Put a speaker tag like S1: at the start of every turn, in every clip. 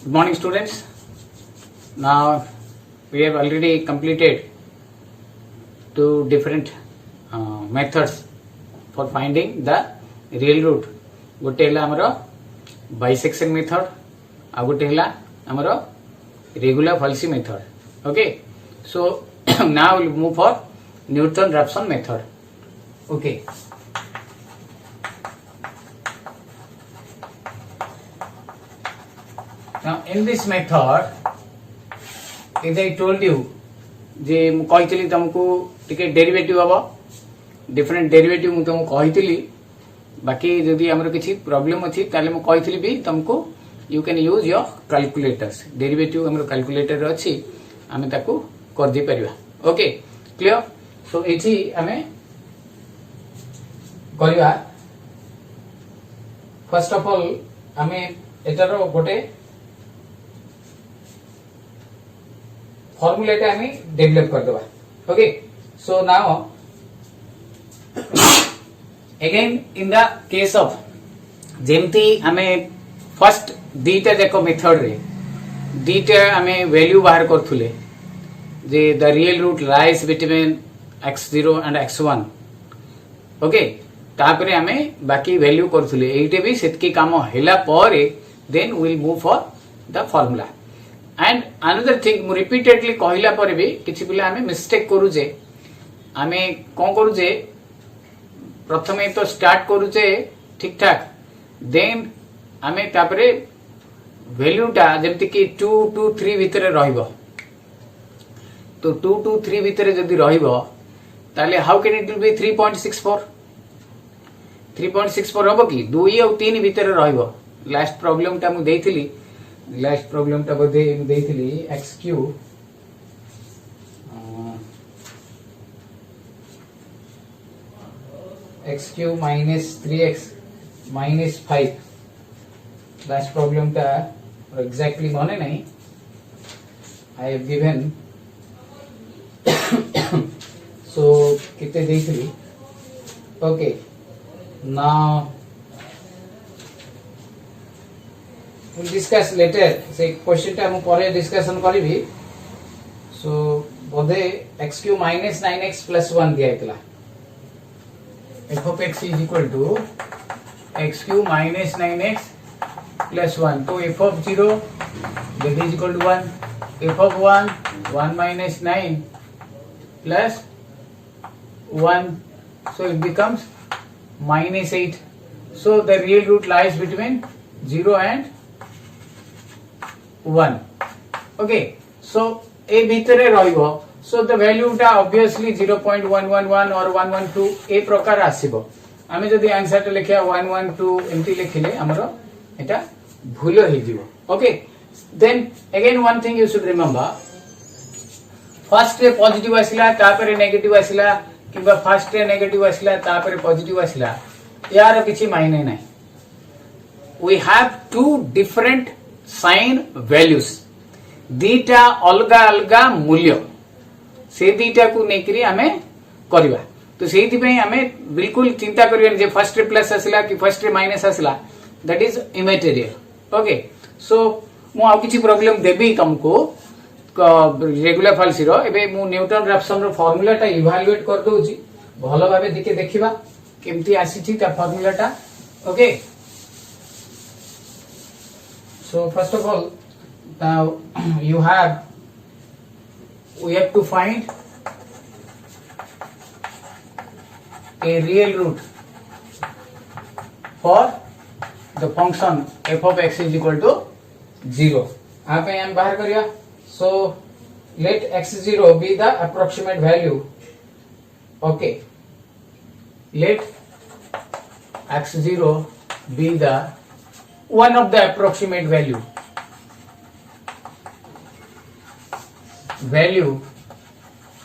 S1: Good morning, students. Now we have already completed two different methods for finding the real root. गोटे है हमरो bisection method आ गोटे है हमरो regular falsies method. Okay, so now we'll move for Newton-Raphson method. Okay. Now in this method, as I told you, जे मु कहितली तुमको टिके derivative हबो, डिफरेंट डेरिवेटिव मु तुमको कहितली. बाकी जदि हमर किछि प्रॉब्लम अछि ताले मु कहितली भी तुमको you can use your calculators. Derivative हमर कैलकुलेटर अछि, हमें ताको कर दे परिबा. Okay, clear. सो एठी हमें करिवा. फर्स्ट ऑफ ऑल हमें एटारो गोटे फॉर्मूला हमें डेवलप कर देबा. Okay, so now again in the case of जेमती हमें फर्स्ट दीटा देखो मेथड रे दीटा हमें वैल्यू बाहर करथुले जे the real root lies between x0 and x1. Okay, तापरे हमें बाकी वैल्यू करथुले एइटे भी सेतकी काम हैला परे then we will move for the formula. And another thing मु रिपीटेडली कहला पर भी किछि पिला हमें मिस्टेक करू जे हमें कोन करू जे प्रथमे तो स्टार्ट करू जे ठीक ठाक, देन हमें तापरे वैल्यूटा जेमति कि 2 2 3 भितरे रहइबो. तो 2 2 3 भितरे जदि रहइबो ताले how can it will be 3.64 हबो कि 2 और 3 भितरे रहइबो. लास्ट प्रॉब्लम ता मु देइथिली, लास्ट प्रॉब्लम ता बदे देइथिली x cube x cube minus 3x minus 5. Last problem ता एग्जैक्टली मने नहीं. आई हैव गिवन सो कितने देइथिली. Okay, now we'll discuss later. से क्वेश्चन टा हम परे डिस्कशन करिबी. सो बोधे x cube minus 9x plus 1 दिया इतला. f of x is equal to x cube minus 9x plus 1. तो f of 0 that is equal to 1. f of 1 1 minus 9 plus 1, so it becomes minus 8. So the real root lies between 0 and 1. Okay, so a भितरे रहिबो. So the value टा obviously 0.111 or 112 ए प्रकार आसीबो. आमे जदी answer टा लिखिया 112 MT लिखिले हमरो एटा भूल होई दिबो. Okay, then again one thing you should remember, first रे पॉजिटिव आसिला तापरे नेगेटिव आसिला किबा फर्स्ट रे नेगेटिव आसिला तापरे पॉजिटिव आसिला, यार किछि मायने नाही. We have two different sign values, दीटा अलगा अलगा मूल्य से दीटा को नेकरी हमें करबा. तो सेति पई हमें बिल्कुल चिंता करियन जे फर्स्ट रे प्लस आसिला कि फर्स्ट रे माइनस आसिला, that is immaterial. Okay, so मु आ किछि प्रॉब्लम देबी तुमको रेगुलर फॉल्सी रो. एबे मु न्यूटन रैप्सन रो फार्मूला टा इवैल्यूएट कर दोउची, भलो भाबे दिके देखिबा केमती आसी छी ता फार्मूला टा. Okay, so first of all now we have to find a real root for the function f of x is equal to 0. आप यहाँ बाहर करिया. so let x0 be the approximate value. okay, let x0 be the one of the approximate value.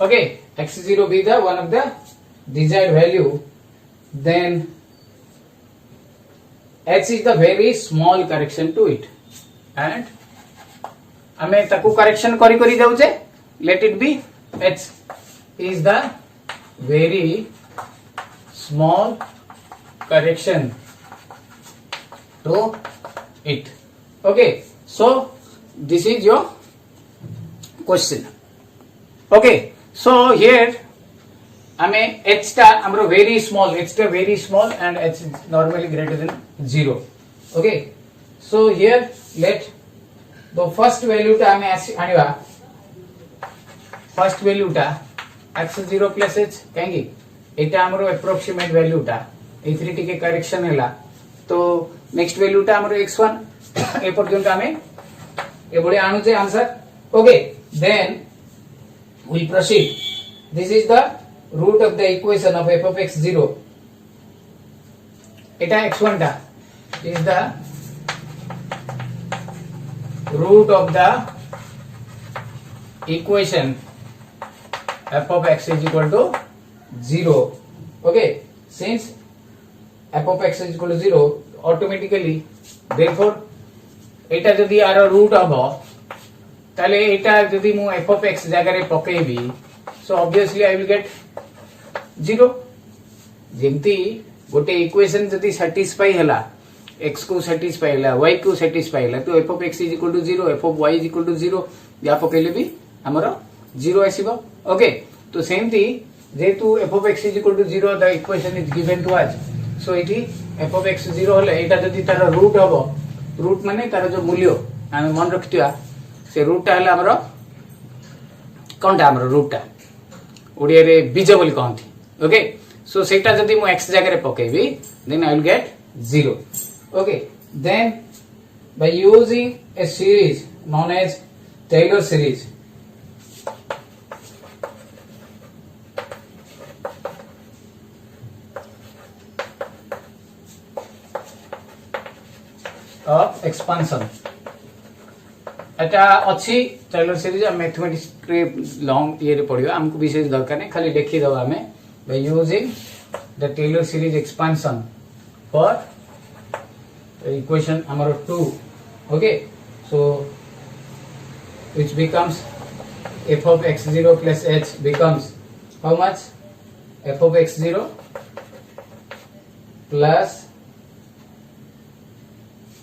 S1: Okay, x0 be the one of the desired value. Then h is the very small correction to it, and हमें ताकू correction करी करी जाउचे. let it be h is the very small correction to it. Okay, so this is your question. Okay, so here I mean h टा हमरो very small, h टा very small and h is normally greater than 0. Okay, so here let the first value टा हमें आनिबा first value टा x0 plus h कहेंगे एटा हमरो approximate value टा A3 टिके करेक्शन हैला तो नेक्स्ट वैल्यू टा हमरो x1 ए पर्यंत हमें ए बडे आनु जे answer. Okay, then we proceed. This is the root of the equation of f of x0. Etah x1 टा is the root of the equation f of x is equal to 0. Okay, since f of x is equal to 0, automatically therefore एटा जदि are root हबो ताले एटा जदि मु f of x जगह रे पकेबी so obviously I will get 0. जेमती गोटे इक्वेशन जदि सैटिस्फाई हला x को सैटिस्फाई हला y को सैटिस्फाई हला तो f of x is equal to 0, f of y is equal to 0 या पकेले भी हमरो 0 आसीबो. ओके, तो सेमती जेतु f of x is equal to 0 the equation is given to us. सो एठी f of x 0 हले एटा जदि तार रूट हबो रूट माने तार जो मूल्य हम मन रखतिया से रूट टा हला हमरो कोनटा हमरो रूट टा ओडिया रे बीज बोली कहंती. ओके, सो सेटा जदि मु x जगह रे पकेबी then I will get 0. Okay, then by using a series known as Taylor series of expansion. एटा अच्छी टेलर सीरीज मैथमेटिक्स के लॉन्ग ये रे पढ़ियो हमको विशेष दरकार नहीं, खाली लिखि दवा हमें by using the Taylor series expansion for equation number 2. Okay, so which becomes f of x0 plus h becomes how much? F of x0 plus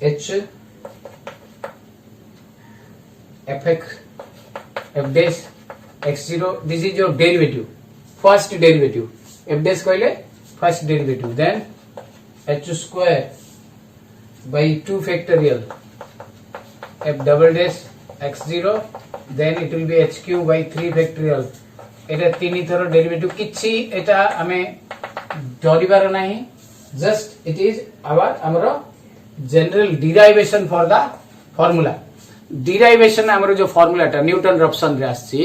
S1: h f dash x0, this is your derivative, first derivative. F dash कहले first derivative, then h square by 2 factorial f double dash x0, then it will be h cube by 3 factorial. एटा तीन thorough derivative किछि एटा हमें डरिबार नाही, just it is हमरो general derivation for the formula. Derivation हमरो जो फॉर्मूलाटा Newton Raphson रे आछि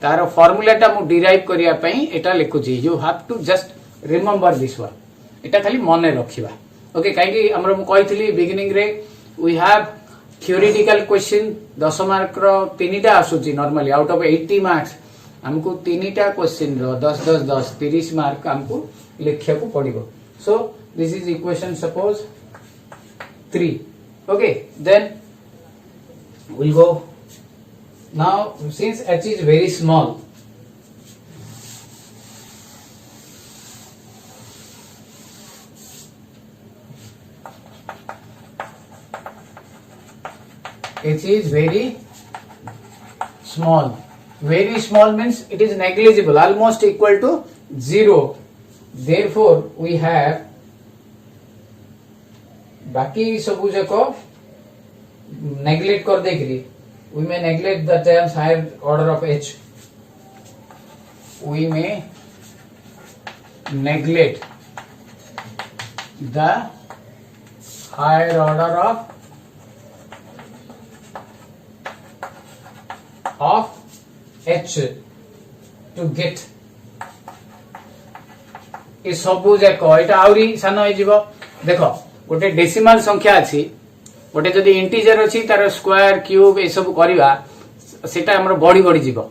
S1: तार फॉर्मूलाटा मु डिराइव करिया पई एटा लिखुछि. You have to just remember this one, एटा खाली मने रखिबा. ओके, काई कि हमरो मु कहितली बिगिनिंग रे we have theoretical question 10 mark रो तीनटा आसुछि नॉर्मली आउट ऑफ 80 मार्क्स हमको तीनटा क्वेश्चन रो 10 10 10 30 मार्क हमको लिखिया को पड़िबो. So this is equation suppose 3. Okay, then we'll go now since h is very small, h is very small. Very small means it is negligible, almost equal to 0. Therefore we have बाकी सब जाको neglect कर देकरी we may neglect the terms higher order of h. We may neglect the higher order of h to get ए सबु जाको एटा आउरी सानो हो जिवो. देखो गोटे डेसिमल संख्या अछि, गोटे जदि इंटीजर अछि तार स्क्वायर क्यूब ए सब करबा सेटा हमर बड़ी बड़ी जीवो.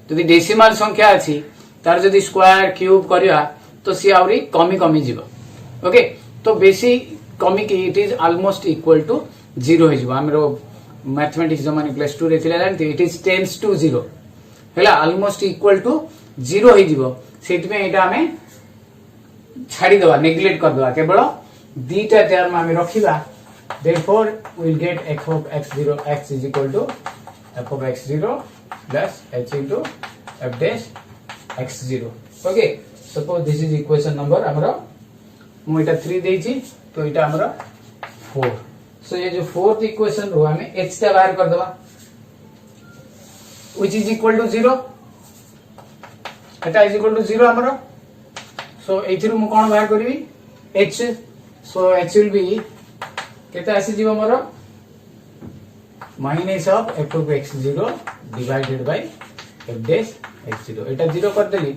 S1: जदि डेसिमल संख्या अछि तार जदि स्क्वायर क्यूब करबा तो सी आउरी कमी कमी जीवो. ओके, तो बेसी कमी की it is almost equal to 0 हो जीवो. हमरो मैथमेटिक्स जो माने प्लस 2 रे थिला जानते इट इज टेंड्स टू 0 हैला ऑलमोस्ट इक्वल टू 0 हो जीवो. सेट में एटा हमें छाड़ी दवा, नेग्लेक्ट कर दवा, केवल दीटा टर्म हमें रखिबा therefore we will get f of x0 x is equal to f of x0 plus h into f dash x0. okay, suppose this is equation number amara mu eta 3 देछि तो eta amara 4. so ये जो fourth equation रो हमें h से बाहर कर दबा which is equal to 0. eta is equal to 0 amara. so एथिरु मु कोन बाहर करबी h. so h will be केता आसी जीव मोर minus of f of x0 divided by f dash x0. एटा 0 कर देली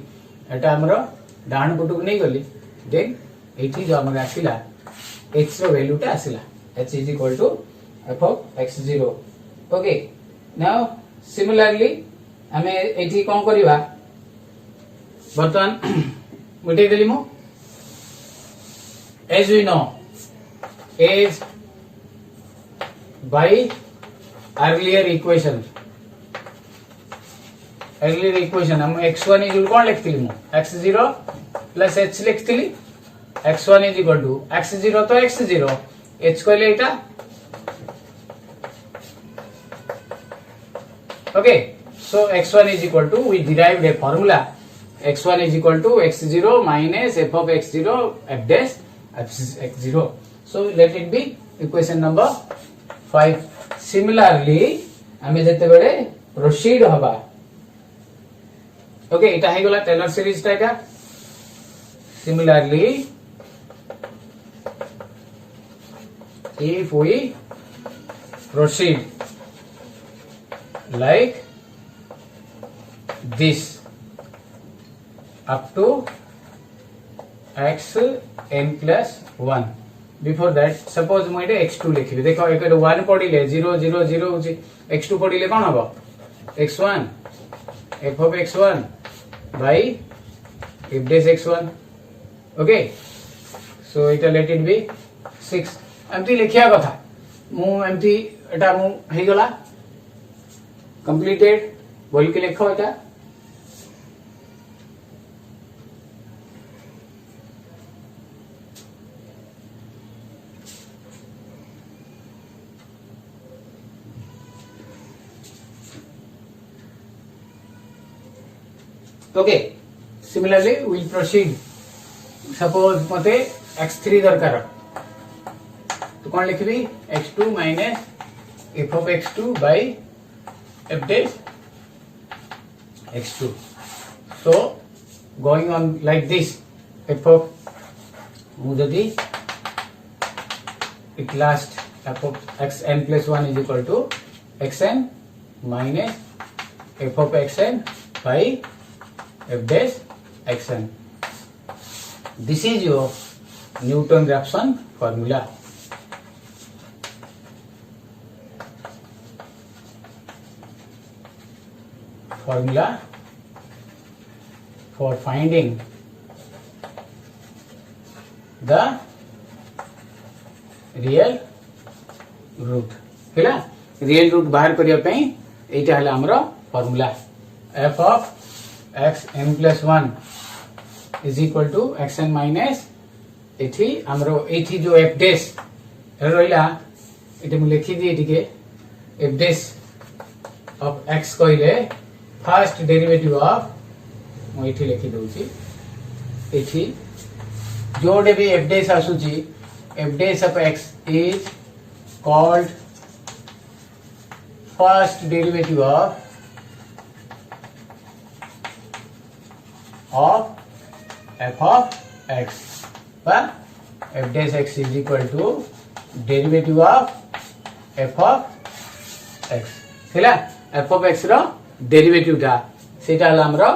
S1: एटा हमरो डाहन पटु नै गली देन एठी जो हमर आसिला h रो वैल्यू टा आसिला h is equal to f of x0. Okay, now similarly हमें एठी कोन करबा बर्तमान मिटे देली मु as we know as by earlier equation हम x1 is equal कौन लिखती मु x0 plus h लिखती x1 is equal to x0 तो x0 h को ले इटा. okay, so x1 is equal to we derived a formula x1 is equal to x0 minus f of x0 f dash x0. so let it be equation number 5. similarly हमें जते बेले proceed हबा okay इटा हे गला Taylor series टा का. similarly if we proceed like this up to xn plus 1. Before that suppose मु एटे x2 लिखिबे. देखो एक 1 पडिले 0 0 0 होची x2 पडिले कोन हबो x1 f of x1 by f dash x1. Okay, so इटा लेट इट बी 6. एमती लिखिया कथा मु एमती एटा मु हे गला कंप्लीटेड बोल के लिखो एटा. Okay, similarly will proceed. Suppose मते x3 दरकार तो कौन लिखबी x2 minus f of x2 by f dash x2. so going on like this f of mujadi it last f of xn plus 1 is equal to xn minus f of xn by f dash xn. this is your Newton-Raphson formula. For finding the real root. हैला real root बाहर करिया पई एटा हला हमरो formula f of xn plus 1 is equal to xn minus एठी हमरो एठी जो f dash रहिला एटा मु लिखि दी एठी के f dash of x कहिले फर्स्ट डेरिवेटिव ऑफ मु एठी लिखि दउची एठी जोडे भी f dash आसुची f dash of x is called first derivative of f of x, but f dash x is equal to derivative of f of x. हैला f of x रो derivative टा सेटा हला हमरो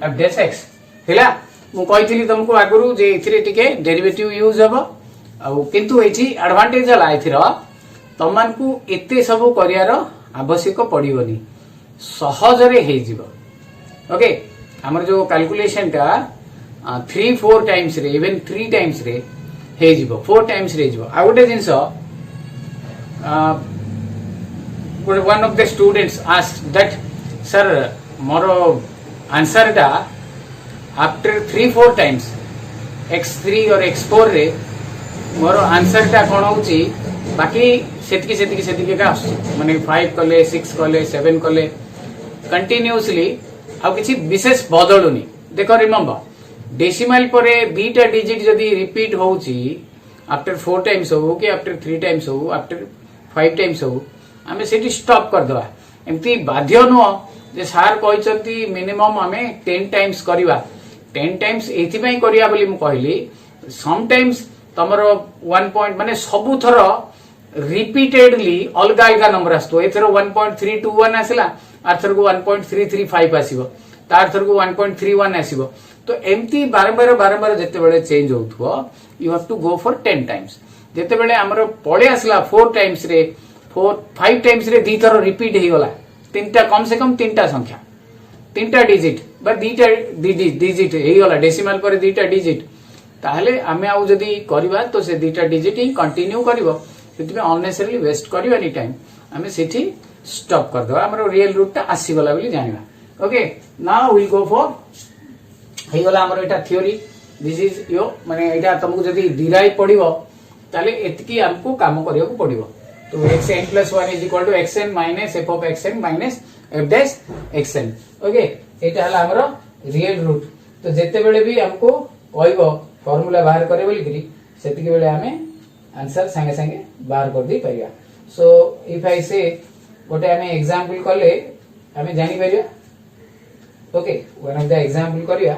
S1: f dash x. हैला मु कहितली तुमको आगुरु जे इथिरे टिके डेरिवेटिव यूज हबो आ किंतु एठी एडवांटेज हला इथिरो तमान को एते सब करियार आवश्यक पड़िबनी सहज रे हे जिवो. ओके, हमर जो कैलकुलेशन टा 3-4 टाइम्स रे इवन 3 टाइम्स रे हे जिवो 4 टाइम्स रे जिवो. आ गोटे जिंस one of the students asked that sir more answer टा आफ्टर 3-4 टाइम्स x3 और x4 रे मोर आंसर टा कोन होउची बाकी सेतिकी का माने 5 कले 6 कले 7 कले कंटिन्यूअसली आ किछि विशेष बदलुनी देखो रिमेंबर डेसिमल परे बीटा डिजिट जदी रिपीट होउची आफ्टर 4 टाइम्स हो कि आफ्टर 3 टाइम्स हो आफ्टर 5 टाइम्स हो आमे सेठी स्टॉप कर दवा एमती बाध्य न जे सार कहचंती मिनिमम आमे 10 टाइम्स करिवा 10 टाइम्स एथि पई करिया बोली मु कहली सम टाइम्स तमरो 1 पॉइंट माने सबु थरो रिपीटेडली अलग अलग नंबर आस्तो एथर 1.321 आसिला आर्थर को 1.335 आसीबो तार्थर को 1.31 आसीबो तो एमती बारंबार जते बेले चेंज होथुओ you have to go for 10 times जते बेले हमरो पळे आसला 4 टाइम्स रे 5 टाइम्स रे दी थरो रिपीट हे गला तीनटा कम से कम तीनटा संख्या तीनटा डिजिट बा दीटा डिजिट हे गला डेसिमल पर दीटा डिजिट ताहले आमे आउ जदी करबा तो से दीटा डिजिट ही कंटिन्यू करबो सेति अननेसेसरली वेस्ट करबा नी टाइम आमे सेठी स्टॉप कर दो हमरो रियल रूट ता आसी गला बोली जानिबा okay now we go for हे गला हमरो एटा थ्योरी दिस इज यो माने एटा तुमको जदी डिराइव पडिबो ताले एतकी हमको काम करियो को पडिबो तो xn + 1 = xn - f of xn - f dash xn okay एटा हला हमरो रियल रूट तो जेते बेले भी हमको कहबो फार्मूला बाहर करे बोली करी सेतिके बेले हमें आंसर संगे संगे बाहर कर दी परिया सो इफ आई से गोटे हमें एग्जांपल कले हमें जानि परिया okay one of the example करिया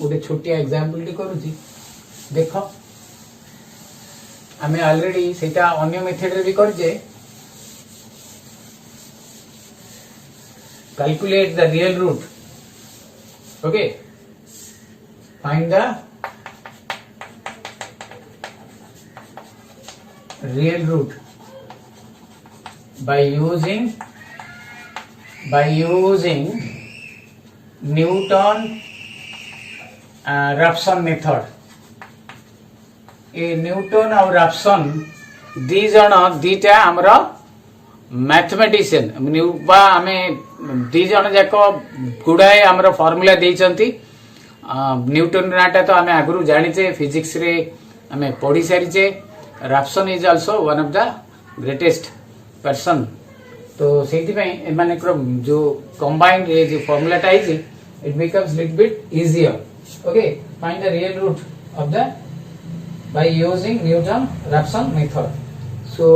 S1: गोटे छोटिया एग्जांपल टी करूची देखो हमें ऑलरेडी सेटा अन्य मेथड रे भी करजे calculate the real root okay find the real root by using Newton Raphson method ए न्यूटन और राप्सन दी जण दीटा हमरा मैथमेटिशियन बा आमे दी जण जाक गुडाए हमरा फार्मूला देइचंती न्यूटन नाटा तो आमे आगुरु जानिचे फिजिक्स रे आमे पढी सारिचे Raphson is also one of the greatest person तो सेति पई माने जो कंबाइंड ये जो formula ties it becomes little bit easier okay find the real root of the by using Newton Raphson method so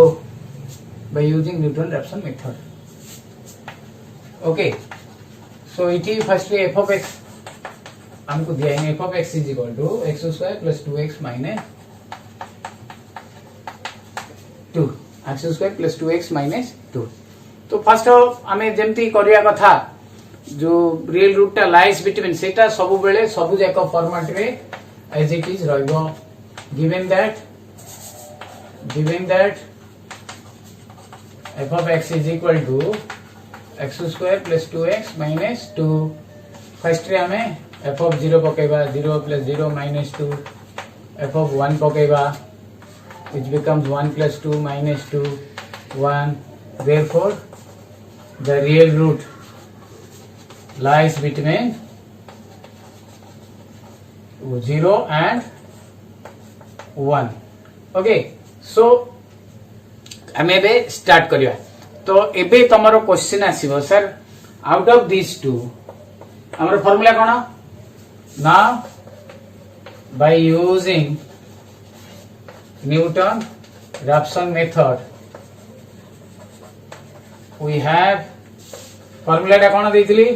S1: by using Newton Raphson method okay so it is firstly f of x हमको दिया है f of x is equal to x² plus 2x minus 2 x² plus 2x minus 2 तो first हमें जेमती करिया कथा जो real root टा lies between सेटा सब बेले सब जाक फॉर्मेट रे एज इट इज रहइबो given that f of x is equal to x² plus 2x minus 2 first रे हमें f of 0 पकेबा 0 plus 0 minus 2 f of 1 पकेबा which becomes 1 plus 2 minus 2 1 therefore the real root lies between 0 and 1 okay so हमें एबे start करिया तो एबे तमरो question आसीबो sir out of this two हमर फार्मूला कोन now by using Newton Raphson method we have formula टा कोन देइतली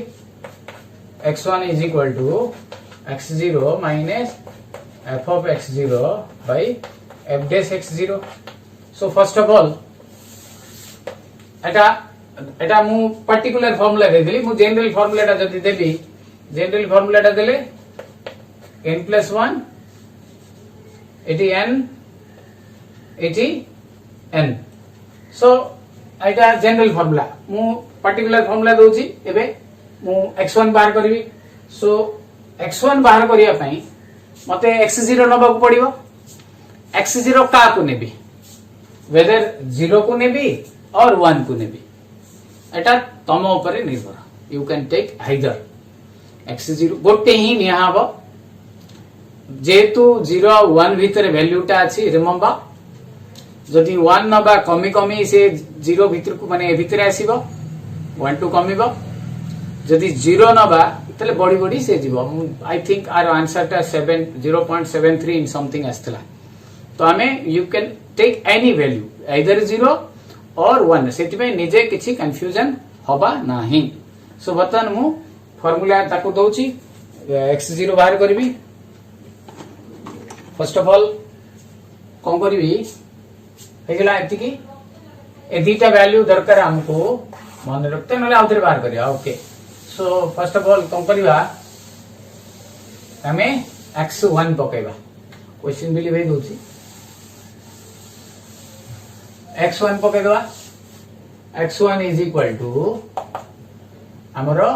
S1: x1 is equal to x0 minus f of x0 by f dash x0 so first of all एटा मु particular formula दे देली मु general formula टा जदी देबी general formula टा देले n plus 1 eighty n so एटा general formula मु particular formula दोची एबे मु x1 बाहर करबी so x1 बाहर करिया पई मते x0 नबाक पड़िबो x0 का को नेबी वेदर 0 को नेबी और 1 को नेबी एटा तम ऊपर निर्भर you can take either x0 गोटे ही निया हबो जेतु 0 1 भीतर वैल्यू टा अछि रिमेंबर जदि 1 नबा कमी कमी से 0 भीतर को माने ए भीतर आसीबो 1 2 कमीबो जदि 0 नबा तले बड़ी बड़ी से जीवो आई थिंक आर आंसर टा 7 0.73 इन समथिंग आस्तला तो हमें you can take any value either 0 or 1 सेति पे निजे किछि कंफ्यूजन होबा नाही सो बतन मु फार्मूला ताको दोची x0 बाहर करबी फर्स्ट ऑफ ऑल कोन करबी हेगला एति की ए दीटा वैल्यू दरकार हमको मन रखते नले आउथरे बाहर करिया okay so first of all कोन करबा हमें x1 पकेबा क्वेश्चन बिली भे दोची x1 पकेदवा x1 इज इक्वल टू हमरो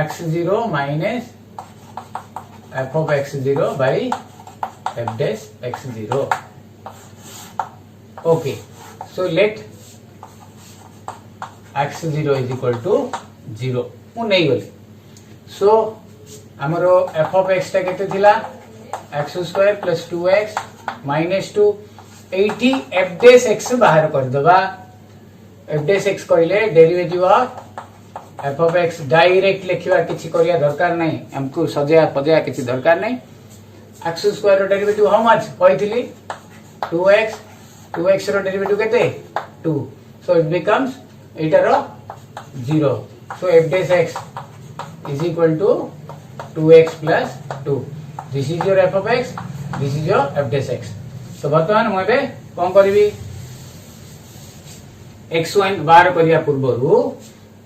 S1: x0 minus f of x0 by f dash x0 okay so let x0 is equal to 0 मु नहीं गली so हमरो f of x टा केते थिला x square plus 2x minus 2 80 f dash x बाहर कर दबा f dash x कहले derivative of f of x direct लिखिबा किछि करिया दरकार नै हमको सजया पजया किछि दरकार नै x स्क्वायर रो डेरिवेटिव हाउ मच कहथिली 2x रो डेरिवेटिव केते 2 so it becomes Etah row 0 so f dash x is equal to 2x plus 2 this is your f of x this is your f dash x तो वर्तमान मबे कोन करबी x1 बाहर करिया पूर्वरु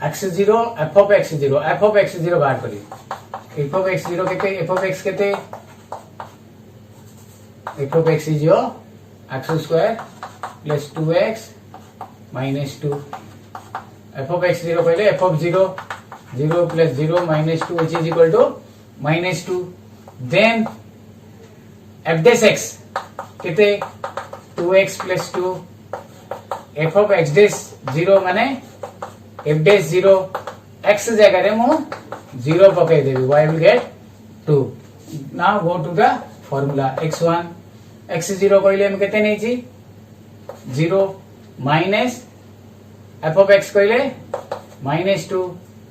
S1: x0 f of x0 बाहर करी f of x0 केते f of x केते f of x is your x square plus 2x minus 2 f of x0 पहले f of 0 0 plus 0 minus 2 which is equal to minus 2 then f dash x केते 2x plus 2 f of x dash 0 माने f dash 0 x जगह रे मु 0 पके देबी y will get 2 now go to the formula x1 x0 कहले हम केते नै छी 0 minus f of x कहले minus 2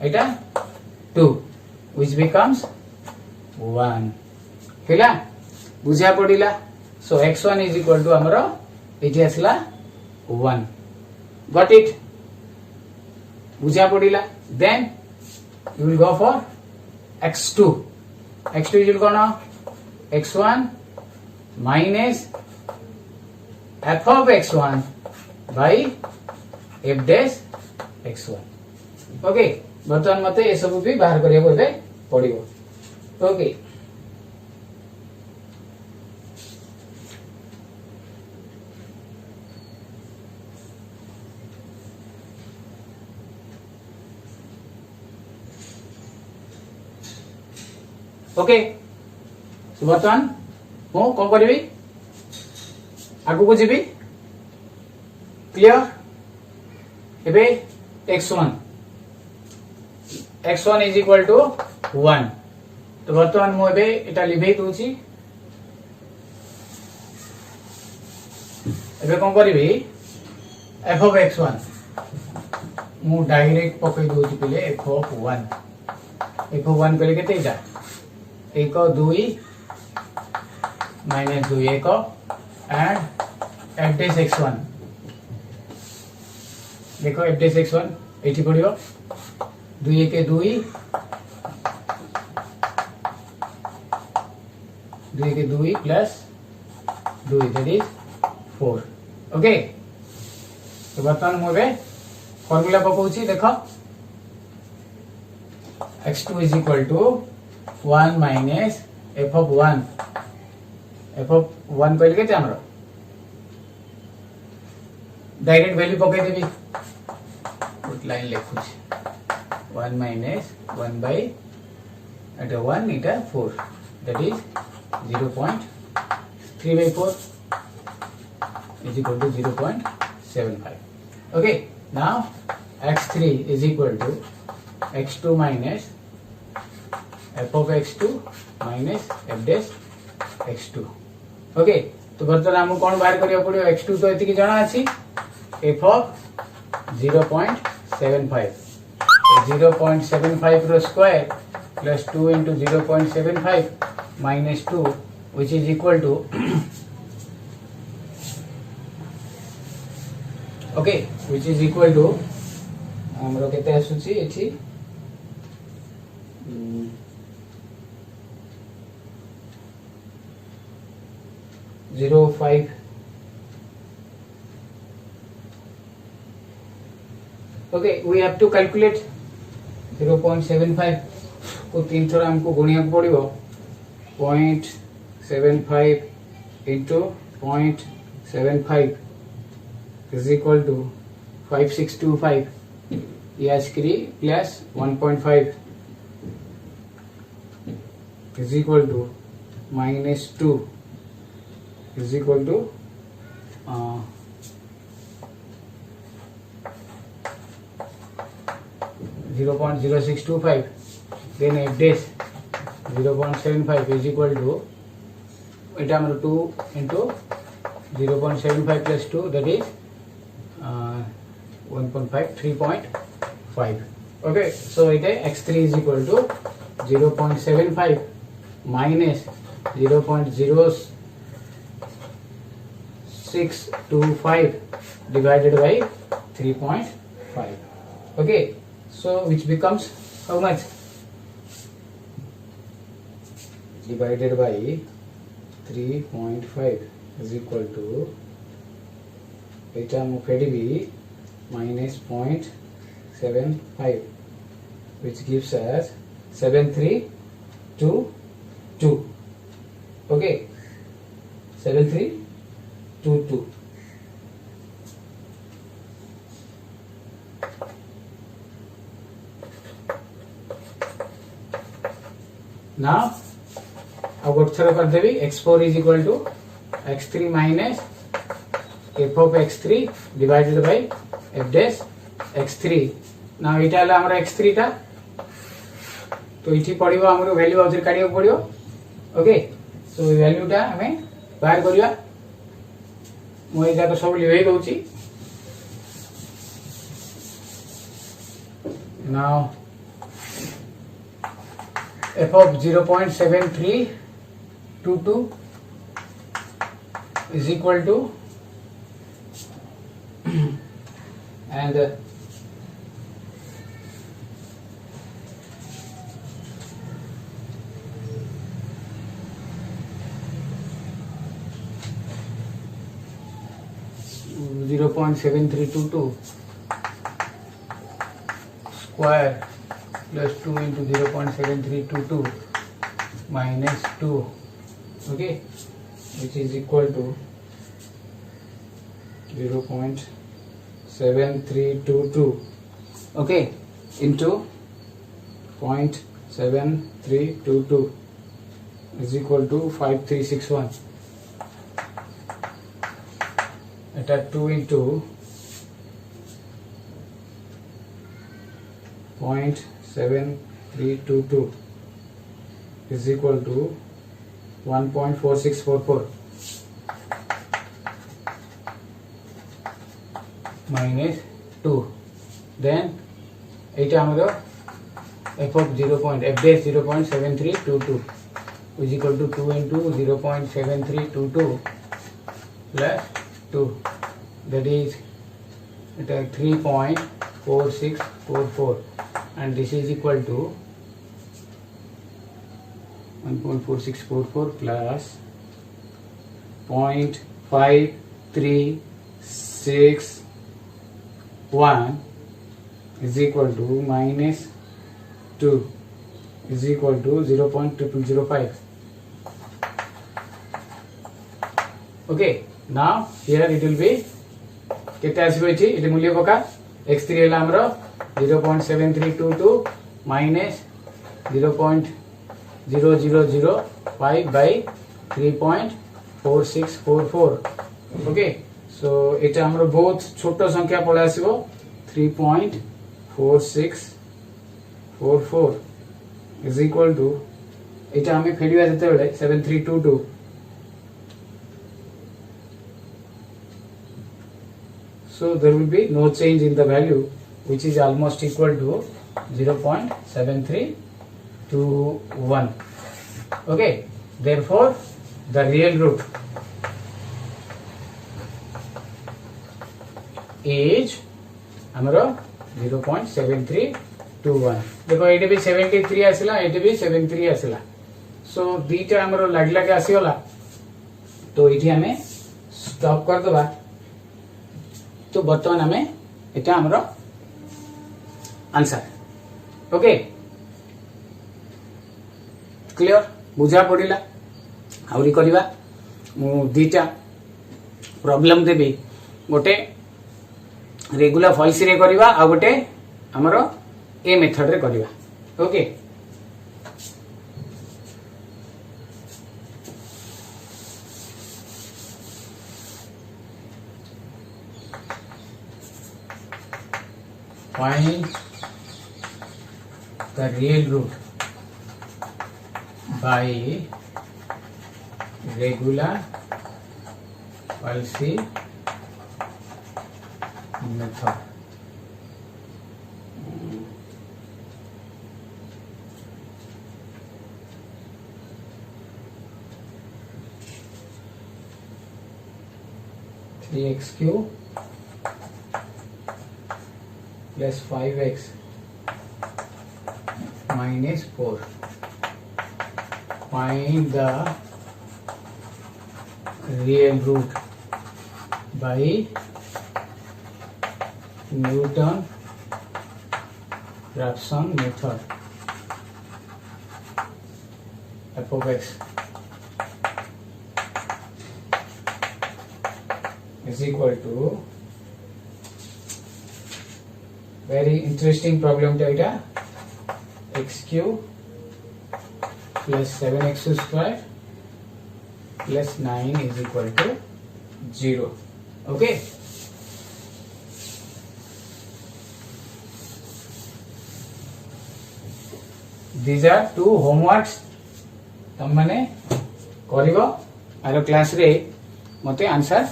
S1: एटा 2 which becomes 1 हेला बुझा पडिला so x1 is equal to हमरो एठी आसला 1 got it बुझा पडिला then you will go for x2 x2 is equal to x1 minus f of x1 by f dash x1 okay बर्तमान मते ए सब भी बाहर करिया बोले पडिबो ओके ओके सो बर्तमान मु कोन करबी आगु को जेबी क्लियर एबे x1 is equal to 1 तो बर्तमान मु एबे एटा लिभे दोची एबे कोन करबी f of x1 मु डायरेक्ट पकई दोची पले f of 1 पले केते इटा 1 2 minus 2 1 and f dash x1 देखो f dash x1 एठी पडियो 2 1 2 2 1 2 plus 2 that is 4 ओके तो बर्तमान मोबे फार्मूला पकोची देखो x2 is equal to 1 minus f of 1 कहले केते हमरो डायरेक्ट वैल्यू पके देबी गुड लाइन लिखु 1 minus 1 by Etah 1 Etah 4 that is 0.3 by 4 is equal to 0.75 okay now x3 is equal to x2 minus f of x2 minus f dash x2 okay तो बर्तमान हमको कौन बाहर करिया पड़ियो x2 तो एतिकी जणा अछि f ऑफ 0.75 0.75 रो square plus 2 into 0.75 minus 2 which is equal to okay which is equal to हमरो केते आसुची एठी 0.5 okay we have to calculate 0.75 को 3 थोड़ा हमको गुणिया पड़िबो 0.75 into 0.75 is equal to 5625 EH3 plus 1.5 is equal to minus 2 is equal to 0.0625 then f dash 0.75 is equal to it 2 into 0.75 plus 2 that is 1.5 3.5 okay so it x3 is equal to 0.75 minus 0.0625 divided by 3.5 okay so which becomes how much divided by 3.5 is equal to eta mu fedibi minus 0.75 which gives us 7322 okay 7322 now अब थोड़ा कर देबी x4 is equal to x3 minus f of x3 divided by f dash x3 now इटा हला हमरा x3 टा तो इठी पड़िबो हमरो value आउथर काढियो पड़ियो ओके सो वैल्यू टा हमें बाहर करिया मो एजा को सब लिखै दउची now f of 0.7322 is equal to and 0.7322 square plus 2 into 0.7322 minus 2 okay which is equal to 0.7322 okay into 0.7322 is equal to 5361 at 2 into 0.7322 is equal to 1.4644 minus 2 then eta amaro f of 0.7322 is equal to 2 into 0.7322 plus 2 that is 3.4644 and this is equal to 1.4644 plus 0.5361 is equal to minus 2 is equal to 0.0005 okay now here it will be केते आसीबो एठी एठी मूल्य पका x3 हला हमरो 0.7322 minus 0.0005 by 3.4644 okay so एटा हमरो बहुत छोटो संख्या पळे आसीबो 3.4644 is equal to एटा हमें फेडिया जते बेले 7322 So there will be no change in the value, which is almost equal to 0.7321. Okay, therefore the real root is हमरो 0.7321. देखो एटे भी 73 आसिला, एटे भी 73 आसिला. सो दीटा हमरो लाग लागे आसीगला. तो इठी हमें स्टॉप कर दबा. तो बर्तमान हमें एटा हमरो आंसर. ओके, क्लियर बुझा पड़िला. आउरी करिवा मु दीटा प्रॉब्लम देबी. गोटे रेगुलर फॉल्स रे करिवा आ गोटे हमरो ए मेथड रे करिवा. Okay, find the real root by regular Palsy method. Three x cube plus 5x minus 4. Find the real root by Newton-Raphson method. F of x is equal to, very interesting problem data, x cube plus 7x square plus 9 is equal to 0. Okay, these are two homeworks. तम माने करिवो आरो class रे मते answer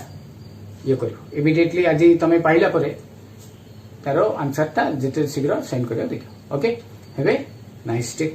S1: ये करिवो. Immediately आज तमे पाइला परे तारो answer ता जेते शीघ्र सेंड करियो देखो. Okay, have a nice day.